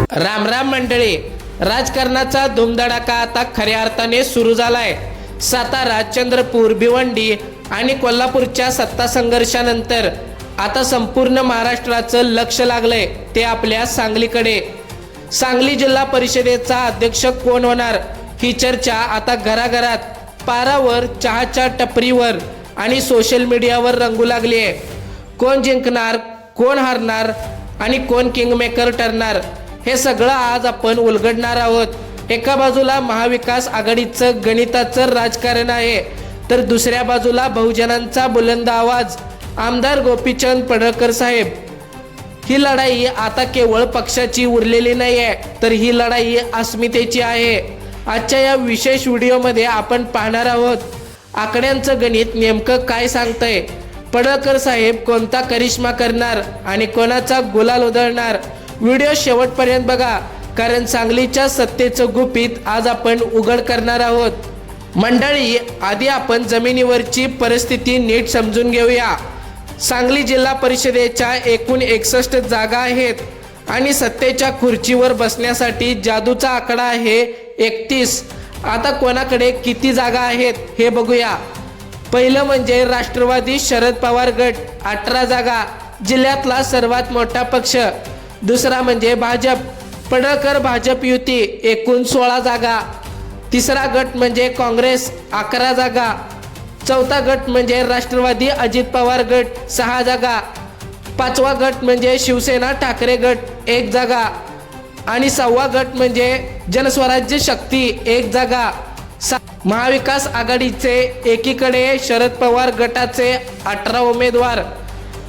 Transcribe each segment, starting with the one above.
राम राम मंडळी, राजकारणाचा धुमधडाका आता खऱ्या अर्थाने सुरू झालाय। सातारा, चंद्रपूर, भिवंडी आणि कोल्हापूरच्या सत्ता संघर्षानंतर आता संपूर्ण महाराष्ट्राचं लक्ष लागलंय ते आपल्या सांगलीकडे। सांगली जिल्हा परिषदेचा अध्यक्ष कोण होणार ही चर्चा आता घराघरात, पारावर, चहाच्या टपरीवर आणि सोशल मीडियावर रंगू लागली आहे। कोण जिंकणार, कोण हारणार आणि कोण किंगमेकर ठरणार हे सगळं आज आपण उलगडणार आहोत। एका बाजूला महाविकास आघाडीचं गणिताचं राजकारण आहे, तर दुसऱ्या बाजूला बहुजनांचा बुलंद आवाज आमदार गोपीचंद पडळकर साहेब। ही लढाई आता केवळ पक्षाची उरलेली नाही आहे, तर ही लढाई अस्मितेची आहे। आजच्या या विशेष व्हिडिओमध्ये आपण पाहणार आहोत आकड्यांचं गणित नेमकं काय सांगतंय, पडळकर साहेब कोणता करिश्मा करणार आणि कोणाचा गुलाल उधळणार। व्हिडिओ शेवटपर्यंत बघा, कारण सांगलीच्या सत्तेचं गुपित आज आपण उघड करणार आहोत। मंडळी, आधी आपण जमिनीवरची परिस्थिती नीट समजून घेऊया। सांगली जिल्हा परिषदेच्या एकूण 61 जागा आहेत आणि सत्तेच्या खुर्चीवर बसण्यासाठी जादूचा आकडा आहे 31। आता कोणाकडे किती जागा आहेत हे बघूया। पहिलं म्हणजे राष्ट्रवादी शरद पवार गट 18 जागा, जिल्ह्यातला सर्वात मोठा पक्ष। दुसरा म्हणजे भाजप, पडळकर भाजप युती एकूण 16 जागा। तिसरा गट म्हणजे काँग्रेस 11 जागा। चौथा गट म्हणजे राष्ट्रवादी अजित पवार गट 6 जागा। पाचवा गट म्हणजे शिवसेना ठाकरे गट 1 जागा आणि सहावा गट म्हणजे जनस्वराज्य शक्ती 1 जागा। महाविकास आघाडीचे एकीकडे शरद पवार गटाचे 18 उमेदवार,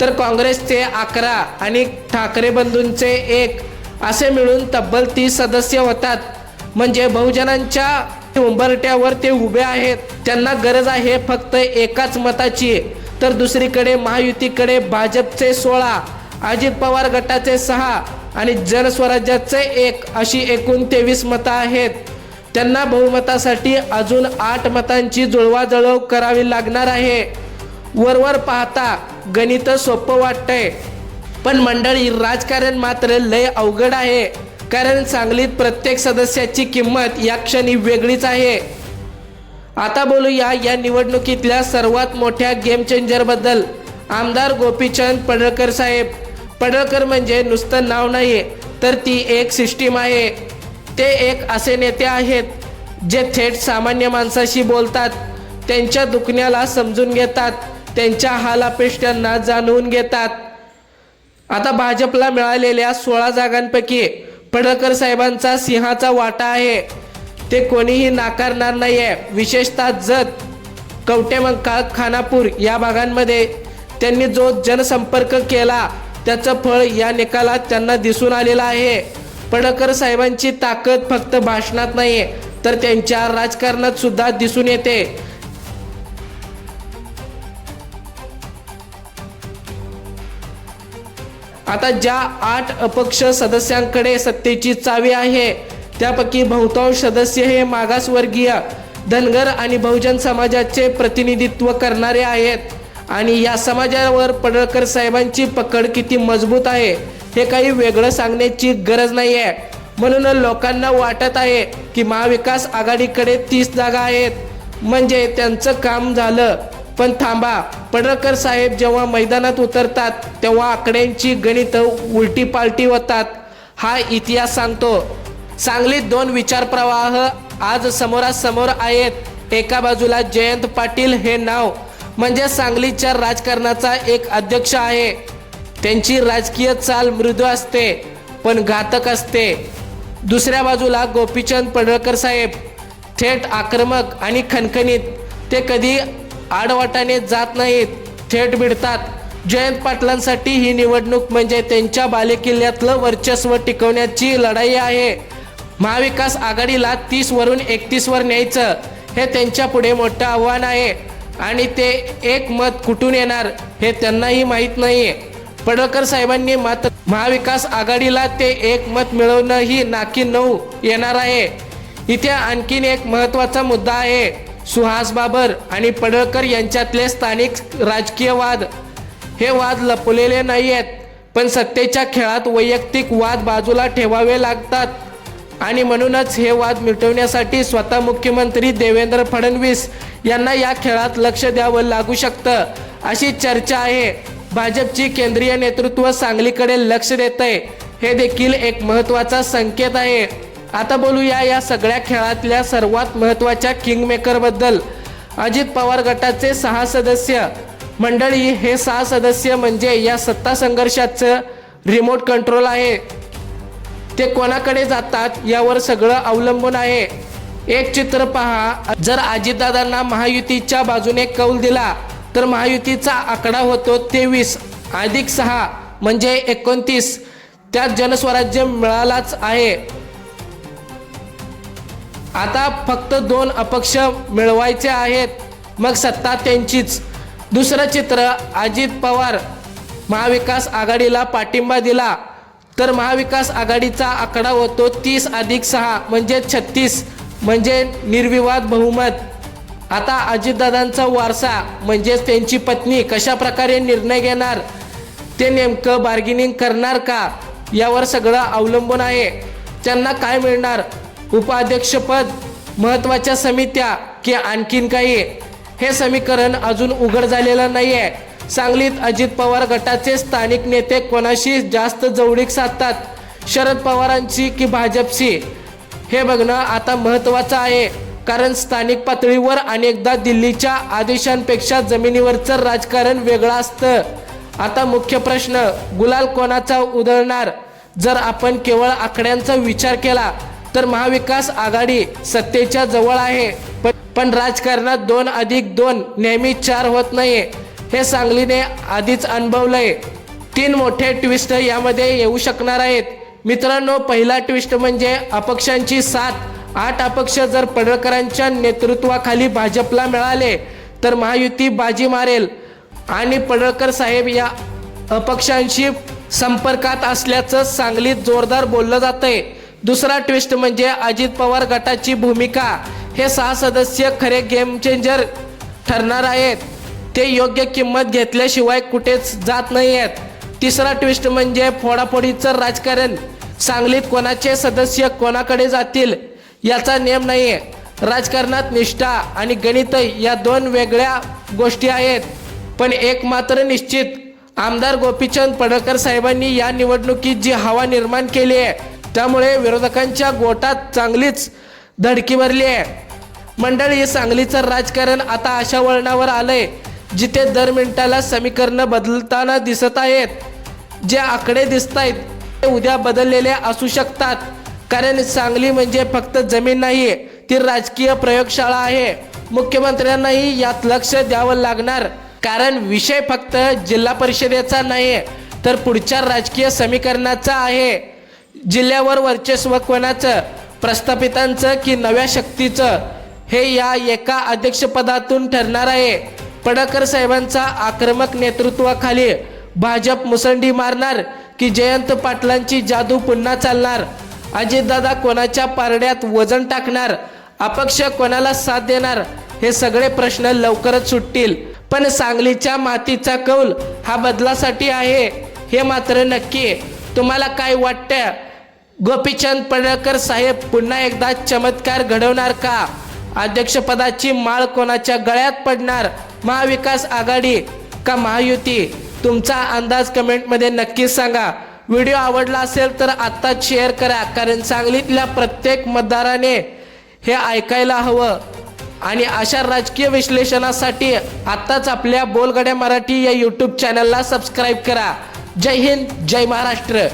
तर काँग्रेसचे 11 आणि ठाकरे बंधूंचे 1 असे मिळून तब्बल 30 सदस्य होतात। म्हणजे बहुजनांच्या उंबरट्यावर ते उभे आहेत। त्यांना गरज आहे फक्त एकाच मताची। तर दुसरीकडे महायुतीकडे भाजपचे 16, अजित पवार गटाचे 6 आणि जनस्वराज्याचे 1 अशी एकूण 23 मतं आहेत। त्यांना बहुमतासाठी अजून 8 मतांची जुळवाजुळव करावी लागणार आहे। वरवर पाहता गणित सोपं वाटतंय, पण मंडळी राजकारण मात्र लय अवघड आहे, कारण सांगलीत प्रत्येक सदस्याची किंमत या क्षणी वेगळीच आहे। आता बोलूया या निवडणुकीतल्या सर्वात मोठ्या गेम चेंजर बद्दल, आमदार गोपीचंद पडळकर साहेब। पडळकर म्हणजे नुसतं नाव नाही, तर ती एक सिस्टीम आहे। ते एक असे नेते आहेत जे थेट सामान्य माणसाशी बोलतात, त्यांच्या दुखण्याला समजून घेतात, त्यांच्या हालापेष्ट्यांना जाणून घेतात। आता भाजपला मिळालेल्या 16 जागांपैकी पडळकर साहेबांचा सिंहाचा वाटा आहे, ते कोणीही नाकारणार नाहीये। विशेषतः जत, कवटेमंकाळ, खानापूर या भागांमध्ये त्यांनी जो जनसंपर्क केला त्याचं फळ या निकालात त्यांना दिसून आलेलं आहे। पडळकर साहेबांची ताकद फक्त भाषणात नाही, तर त्यांच्या राजकारणात सुद्धा दिसून येते। आता ज्या 8 अपक्ष सदस्यांकडे सत्तेची चावी आहे, त्यापैकी बहुतांश सदस्य हे मागासवर्गीय, धनगर आणि बहुजन समाजाचे प्रतिनिधित्व करणारे आहेत। आणि या समाजावर पडळकर साहेबांची पकड किती मजबूत आहे हे काही वेगळं सांगण्याची गरज नाही आहे। म्हणून लोकांना वाटत आहे की महाविकास आघाडीकडे 30 जागा आहेत, म्हणजे त्यांचं काम झालं। पण थांबा, पडळकर साहेब जेव्हा मैदानात उतरतात तेव्हा आकड्यांची गणित उलटी पालटी होतात, हा इतिहास सांगतो। सांगलीत 2 विचारप्रवाह आज समोरासमोर आहेत। एका बाजूला जयंत पाटील हे नाव म्हणजे सांगलीच्या राजकारणाचा एक अध्यक्ष आहे। त्यांची राजकीय चाल मृदू असते पण घातक असते। दुसऱ्या बाजूला गोपीचंद पडळकर साहेब थेट आक्रमक आणि खणखणीत, ते कधी आडवाटाने जात नाहीत, थेट भिडतात। जयंत पाटलांसाठी ही निवडणूक म्हणजे त्यांच्या बालेकिल्ल्यातलं वर्चस्व टिकवण्याची लढाई आहे। महाविकास आघाडीला 30 वरून 31 वर न्यायचं हे त्यांच्या पुढे मोठं आव्हान आहे आणि ते एक मत कुठून येणार हे त्यांनाही माहीत नाहीये। पडळकर साहेबांनी मात्र महाविकास आघाडीला ते एक मत मिळवणंही नाकी 9 येणार आहे। इथे आणखीन एक महत्त्वाचा मुद्दा आहे, सुहास बाबर आणि पडळकर यांच्यातले स्थानिक राजकीय वाद। हे वाद लपलेले नाही आहेत, पण सत्तेच्या खेळात वैयक्तिक वाद बाजूला ठेवावे लागतात आणि म्हणूनच हे वाद मिटवण्यासाठी स्वतः मुख्यमंत्री देवेंद्र फडणवीस यांना या खेळात लक्ष द्यावं लागू शकतं, अशी चर्चा आहे. भाजपची केंद्रीय नेतृत्व सांगलीकडे लक्ष देत आहे, हे देखील एक महत्त्वाचा संकेत आहे. आता बोलूया या सगळ्या खेळातल्या सर्वात महत्त्वाच्या किंगमेकर बद्दल. अजित पवार गटाचे 6 सदस्य मंडळी, हे 6 सदस्य म्हणजे या सत्ता संघर्षाचं रिमोट कंट्रोल आहे. ते कोणाकडे जातात यावर सगळं अवलंबून आहे. एक चित्र पहा, जर अजितदादांना महायुतीच्या बाजूने कौल दिला तर महायुतीचा आकडा होतो 23 अधिक 6 म्हणजे 29. त्यात जनस्वराज्य मिळालाच आहे. आता फक्त 2 अपक्ष मिळवायचे आहेत, मग सत्ता त्यांचीच. दुसरं चित्र, अजित पवार महाविकास आघाडीला पाठिंबा दिला तर महाविकास आघाडीचा आकडा होतो 30 अधिक 6 म्हणजे 36 म्हणजे निर्विवाद बहुमत. आता अजितदादांचा वारसा म्हणजेच त्यांची पत्नी कशा प्रकारे निर्णय घेणार, ते नेमकं बार्गेनिंग करणार का, यावर सगळं अवलंबून आहे. त्यांना काय मिळणार, उपाध्यक्षपद, महत्त्वाच्या समित्या की आणखीन काही, हे समीकरण अजून उघड झालेलं नाही आहे. सांगलीत अजित पवार गटाचे स्थानिक नेते कोणाशी जास्त जवळीक साधतात, शरद पवारांची की भाजपशी, हे बघणं आता महत्त्वाचं आहे. कारण स्थानिक पातळीवर अनेकदा दिल्लीच्या आदेशांपेक्षा जमिनीवरचं राजकारण वेगळं असतं. आता मुख्य प्रश्न, गुलाल कोणाचा उधळणार. जर आपण केवळ आकड्यांचा विचार केला तर महाविकास आघाडी सत्तेच्या जवळ आहे, पण राजकारणात 2 अधिक 2 नेहमी 4 होत नाही, हे सांगलीने आधीच अनुभवलंय. 3 मोठे ट्विस्ट यामध्ये येऊ शकणार आहेत. मित्रांनो, पहिला ट्विस्ट म्हणजे अपक्षांची साथ. 8 अपक्ष जर पडळकरांच्या नेतृत्वाखाली भाजपला मिळाले तर महायुती बाजी मारेल आणि पडळकर साहेब या अपक्षांशी संपर्कात असल्याचं सांगलीत जोरदार बोललं जातंय. दुसरा ट्विस्ट म्हणजे अजित पवार गटाची भूमिका. हे 6 सदस्य खरे गेम चेंजर ठरणार आहेत. ते योग्य किंमत घेतल्याशिवाय कुठेच जात नाही आहेत. तिसरा ट्विस्ट म्हणजे फोडाफोडीचं राजकारण. सांगलीत कोणाचे सदस्य कोणाकडे जातील याचा नेम नाही आहे. राजकारणात निष्ठा आणि गणित या 2 वेगळ्या गोष्टी आहेत. पण एक मात्र निश्चित, आमदार गोपीचंद पडळकर साहेबांनी या निवडणुकीत जी हवा निर्माण केली आहे त्यामुळे विरोधकांच्या गोटात चांगलीच धडकी भरली आहे. मंडळी, सांगलीचं राजकारण आता अशा वळणावर आलंय जिथे दर मिनिटाला समीकरणं बदलताना दिसत आहेत. जे आकडे दिसत आहेत ते उद्या बदललेले असू शकतात. कारण सांगली म्हणजे फक्त जमीन नाही, ती राजकीय प्रयोगशाळा आहे. मुख्यमंत्र्यांनाही यात लक्ष द्यावं लागणार. कारण विषय फक्त जिल्हा परिषदेचा नाही तर पुढच्या राजकीय समीकरणाचा आहे. जिल्ह्यावर वर्चस्व कोणाचं, प्रस्थापितांचं की नव्या शक्तीचं, हे या एका अध्यक्षपदातून ठरणार आहे. पडळकर साहेबांचा आक्रमक नेतृत्वाखाली भाजप मुसंडी मारणार की जयंत पाटलांची जादू पुन्हा चालणार. अजितदादा कोणाच्या पारड्यात वजन टाकणार, अपक्ष कोणाला साथ देणार, हे सगळे प्रश्न लवकरच सुटतील. पण सांगलीच्या मातीचा कौल हा बदलासाठी आहे, हे मात्र नक्की. तुम्हाला काय वाटतं, गोपीचंद पडळकर साहेब पुन्हा एकदा चमत्कार घडवणार का? अध्यक्षपदाची माळ कोणाच्या गळ्यात पडणार, महाविकास आघाडी का महायुती? तुमचा अंदाज कमेंटमध्ये नक्कीच सांगा. व्हिडिओ आवडला असेल तर आत्ताच शेअर करा, कारण सांगलीतल्या प्रत्येक मतदाराने हे ऐकायला हवं. आणि अशा राजकीय विश्लेषणासाठी आत्ताच आपल्या बोलगड्या मराठी या यूट्यूब चॅनलला सबस्क्राईब करा. जय हिंद, जय महाराष्ट्र.